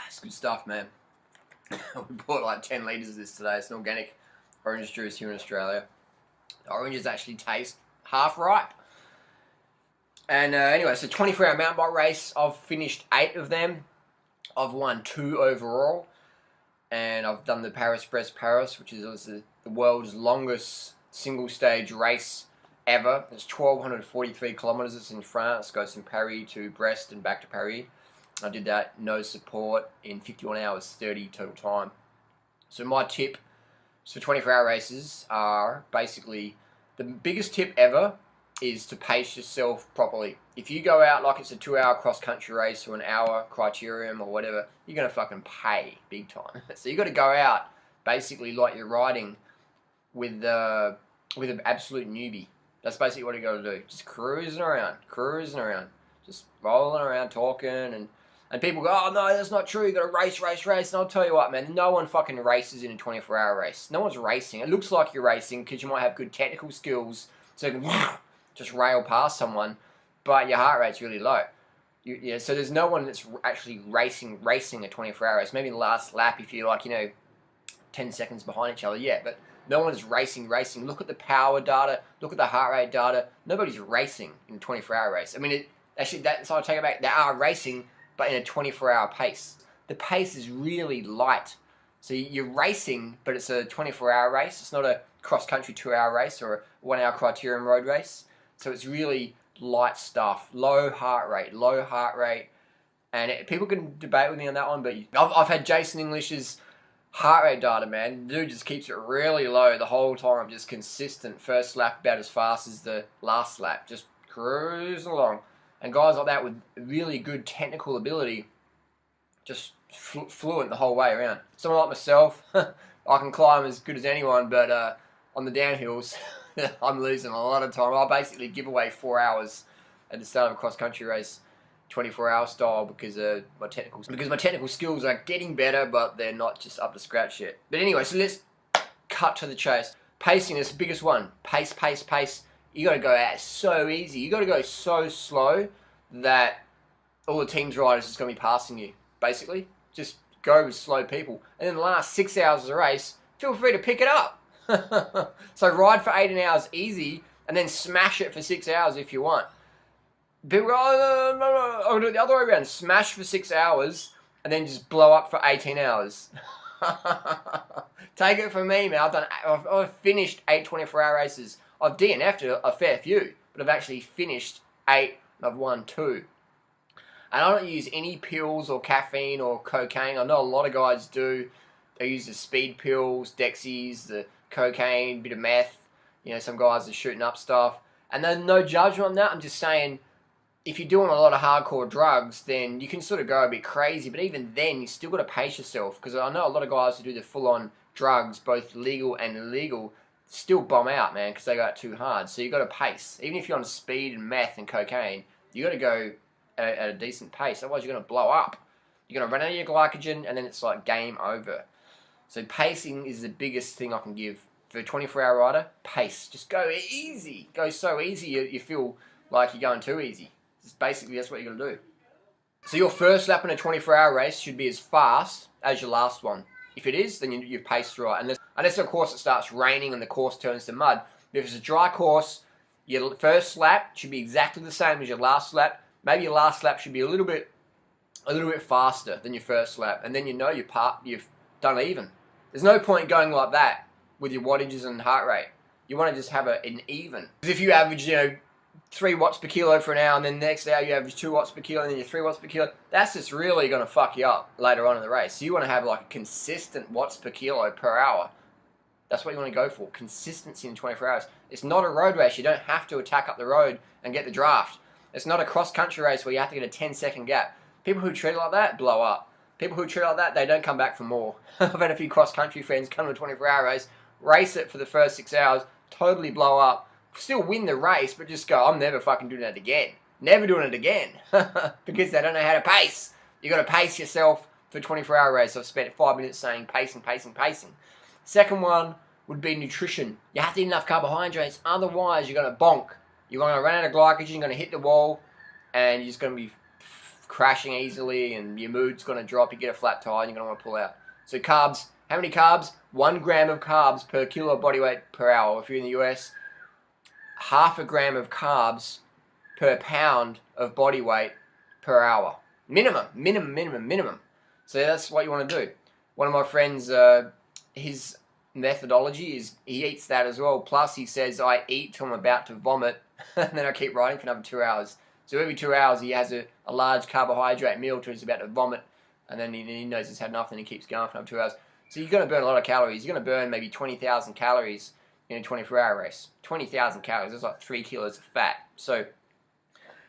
It's good stuff, man. We bought like 10 litres of this today. It's an organic orange juice here in Australia. The oranges actually taste half ripe. And anyway, it's a 24-hour mountain bike race. I've finished 8 of them. I've won 2 overall. And I've done the Paris-Brest Paris, which is the world's longest single-stage race ever. It's 1,243 kilometres. It's in France. It goes from Paris to Brest and back to Paris. I did that, no support, in 51 hours 30 total time. So my tips for 24-hour races are basically, the biggest tip ever is to pace yourself properly. If you go out like it's a 2-hour cross-country race or an hour criterium or whatever, you're going to fucking pay big time. So you got to go out basically like you're riding with an absolute newbie. That's basically what you got to do. Just cruising around, just rolling around, talking, and people go, oh no, that's not true, you got to race. And I'll tell you what, man, no one fucking races in a 24-hour race. No one's racing. It looks like you're racing because you might have good technical skills, so you can just rail past someone, but your heart rate's really low. So there's no one that's actually racing a 24-hour race. Maybe the last lap if you're like, 10 seconds behind each other, yeah, but no one's racing. Look at the power data, look at the heart rate data. Nobody's racing in a 24-hour race. I mean, so I'll take it back. They are racing, but in a 24-hour pace. The pace is really light. So you're racing, but it's a 24-hour race. It's not a cross-country 2-hour race or a 1-hour criterium road race. So it's really light stuff, low heart rate. And people can debate with me on that one, but I've had Jason English's heart rate data, man. The dude just keeps it really low the whole time, just consistent. First lap about as fast as the last lap, just cruising along. And guys like that with really good technical ability, just fluent the whole way around. Someone like myself, I can climb as good as anyone, but on the downhills, I'm losing a lot of time. I basically give away 4 hours at the start of a cross-country race, 24-hour style, because my technical skills are getting better, but they're not just up to scratch yet. But anyway, so let's cut to the chase. Pacing is the biggest one. Pace. You got to go out so easy. You got to go so slow that all the team's riders is going to be passing you. Basically, just go with slow people. And in the last 6 hours of the race, feel free to pick it up. So ride for 18 hours easy, and then smash it for 6 hours if you want. People go, oh, no, I'll do it the other way around. Smash for 6 hours, and then just blow up for 18 hours. Take it from me, man. I've finished 8 24-hour races. I've DNF'd a fair few, but I've actually finished 8 and I've won 2. And I don't use any pills or caffeine or cocaine. I know a lot of guys do. They use the speed pills, Dexies, the cocaine, bit of meth. Some guys are shooting up stuff. And then no judgment on that. I'm just saying, if you're doing a lot of hardcore drugs, then you can sort of go a bit crazy. But even then, you still got to pace yourself. Because I know a lot of guys who do the full-on drugs, both legal and illegal, still bomb out, man, because they got too hard. So you got to pace. Even if you're on speed and meth and cocaine, you got to go at a decent pace. Otherwise, you're going to blow up. You're going to run out of your glycogen, and then it's like game over. So pacing is the biggest thing I can give. For a 24-hour rider, pace. Just go easy. Go so easy you feel like you're going too easy. Basically, that's what you're going to do. So your first lap in a 24-hour race should be as fast as your last one. If it is, then you've paced right. Unless of course it starts raining and the course turns to mud. But if it's a dry course, your first lap should be exactly the same as your last lap. Maybe your last lap should be a little bit faster than your first lap, and then you've done even. There's no point going like that with your wattages and heart rate. You want to just have an even. Because if you average, 3 watts per kilo for an hour, and then the next hour you average 2 watts per kilo, and then you're 3 watts per kilo, that's just really going to fuck you up later on in the race. So you want to have like a consistent watts per kilo per hour. That's what you want to go for. Consistency in 24 hours. It's not a road race. You don't have to attack up the road and get the draft. It's not a cross-country race where you have to get a 10-second gap. People who treat it like that, blow up. People who treat it like that, they don't come back for more. I've had a few cross-country friends come to a 24-hour race it for the first 6 hours, totally blow up, still win the race, but just go, I'm never fucking doing that again. Never doing it again. Because they don't know how to pace. You got to pace yourself for a 24-hour race. I've spent 5 minutes saying pacing. Second one would be nutrition. You have to eat enough carbohydrates, otherwise you're going to bonk. You're going to run out of glycogen, you're going to hit the wall, and you're just going to be crashing easily and your mood's going to drop, you get a flat tire and you're going to want to pull out. So carbs, how many carbs? 1 gram of carbs per kilo of body weight per hour. If you're in the US, half a gram of carbs per pound of body weight per hour. Minimum. So that's what you want to do. One of my friends, his methodology is he eats that as well. Plus he says, I eat till I'm about to vomit and then I keep riding for another 2 hours. So every 2 hours he has a large carbohydrate meal till he's about to vomit, and then he knows he's had enough and he keeps going for another 2 hours. So you're going to burn a lot of calories. You're going to burn maybe 20,000 calories in a 24-hour race. 20,000 calories, that's like 3 kilos of fat. So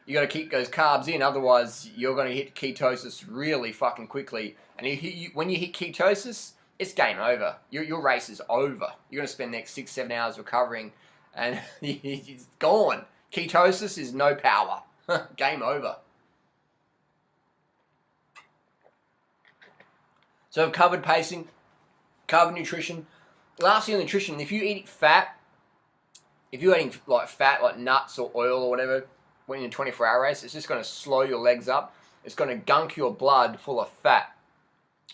you got to keep those carbs in, otherwise you're going to hit ketosis really fucking quickly. And when you hit ketosis, it's game over. Your race is over. You're going to spend the next 6-7 hours recovering, and it's gone. Ketosis is no power. Game over. So I've covered pacing, covered nutrition. Lastly on nutrition, if you eat fat, if you're eating like fat, like nuts or oil or whatever, when you're in a 24-hour race, it's just going to slow your legs up. It's going to gunk your blood full of fat.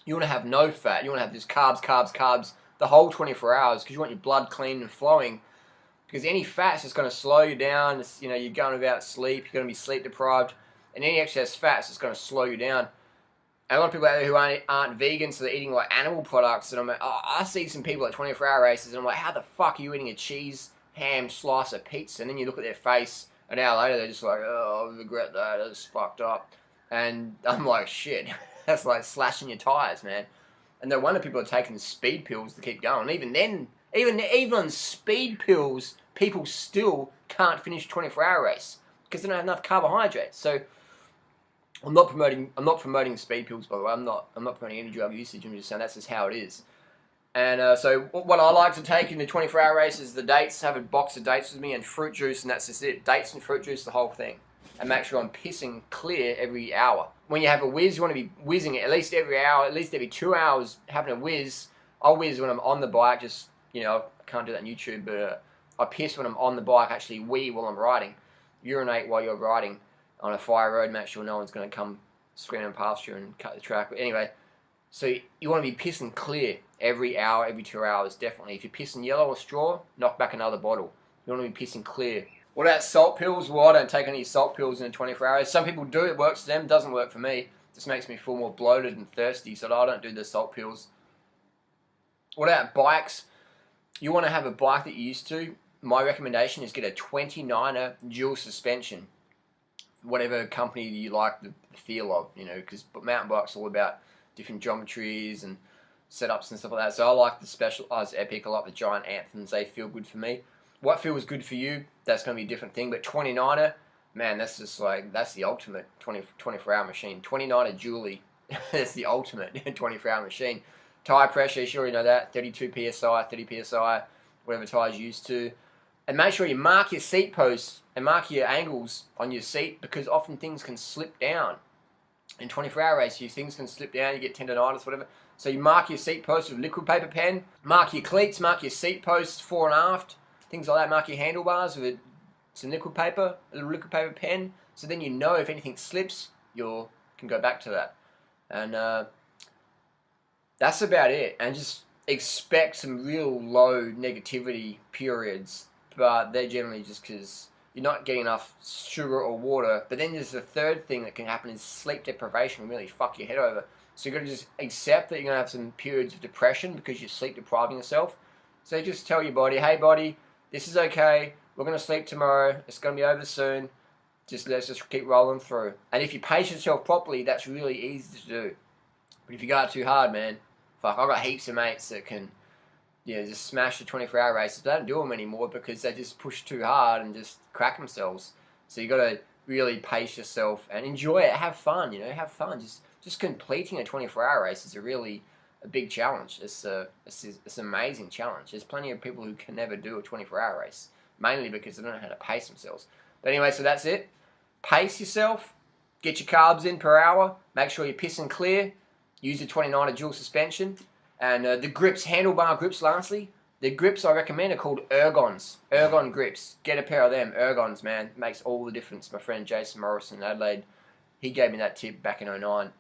You want to have no fat. You want to have just carbs the whole 24 hours because you want your blood clean and flowing. Because any fat's just going to slow you down. It's, you're going without sleep. You're going to be sleep deprived. And any excess fat's just going to slow you down. And a lot of people out there who aren't vegan, so they're eating like animal products. And I'm like, I see some people at 24-hour races, and I'm like, how the fuck are you eating a cheese, ham, slice of pizza? And then you look at their face, an hour later, they're just like, oh, I regret that. That's fucked up. And I'm like, shit. That's like slashing your tires, man. And no wonder people are taking speed pills to keep going. Even then, even on speed pills, people still can't finish a 24-hour race because they don't have enough carbohydrates. So I'm not promoting speed pills, by the way. I'm not promoting any drug usage. I'm just saying that's just how it is. And so what I like to take in the 24-hour race is the dates. Have a box of dates with me and fruit juice, and that's just it. Dates and fruit juice, the whole thing. And make sure I'm pissing clear every hour. When you have a whiz, you want to be whizzing it at least every hour, at least every 2 hours, having a whiz. I'll whiz when I'm on the bike, just, I can't do that on YouTube, but I piss when I'm on the bike, actually wee while I'm riding. Urinate while you're riding on a fire road, make sure no one's going to come screaming past you and cut the track. But anyway, so you want to be pissing clear every hour, every 2 hours, definitely. If you're pissing yellow or straw, knock back another bottle. You want to be pissing clear. What about salt pills? Well, I don't take any salt pills in 24 hours. Some people do, it works for them, doesn't work for me. It just makes me feel more bloated and thirsty, so I don't do the salt pills. What about bikes? You want to have a bike that you're used to. My recommendation is get a 29er dual suspension. Whatever company you like the feel of, because mountain bikes are all about different geometries and setups and stuff like that. So I like the Specialized Epic, I like the Giant Anthems, they feel good for me. What feels good for you, that's going to be a different thing. But 29er, man, that's just like, that's the ultimate 24-hour machine. 29er dually, that's the ultimate 24-hour machine. Tire pressure, you already know that, 32 psi, 30 psi, whatever tires you're used to. And make sure you mark your seat posts and mark your angles on your seat, because often things can slip down. In 24-hour race, things can slip down, you get tendonitis, whatever. So you mark your seat posts with liquid paper pen, mark your cleats, mark your seat posts fore and aft, things like that. Mark your handlebars with some liquid paper, a little liquid paper pen, so then you know if anything slips, you can go back to that. And that's about it. And just expect some real low negativity periods, but they're generally just because you're not getting enough sugar or water. But then there's the third thing that can happen is sleep deprivation really fuck your head over. So you've got to just accept that you're going to have some periods of depression because you're sleep depriving yourself. So just tell your body, hey body, this is okay, we're going to sleep tomorrow, it's going to be over soon, let's just keep rolling through. And if you pace yourself properly, that's really easy to do. But if you go out too hard, man, fuck, I've got heaps of mates that can, just smash the 24-hour races. They don't do them anymore because they just push too hard and just crack themselves. So you got to really pace yourself and enjoy it, have fun, have fun. Just completing a 24-hour race is a big challenge. It's an amazing challenge. There's plenty of people who can never do a 24-hour race, mainly because they don't know how to pace themselves. But anyway, so that's it. Pace yourself, get your carbs in per hour, make sure you're pissing clear, use the 29er dual suspension, and the grips, handlebar grips lastly. The grips I recommend are called Ergons. Ergon grips. Get a pair of them. Ergons, man. Makes all the difference. My friend Jason Morrison in Adelaide, He gave me that tip back in 09.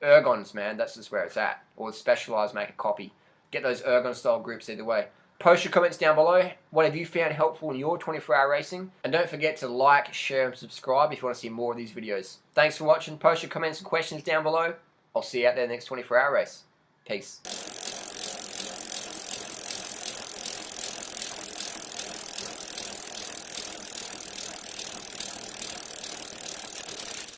Ergons, man, that's just where it's at. Or Specialized, make a copy. Get those Ergon style grips either way. Post your comments down below. What have you found helpful in your 24-hour racing? And don't forget to like, share, and subscribe if you want to see more of these videos. Thanks for watching. Post your comments and questions down below. I'll see you out there next 24-hour race. Peace.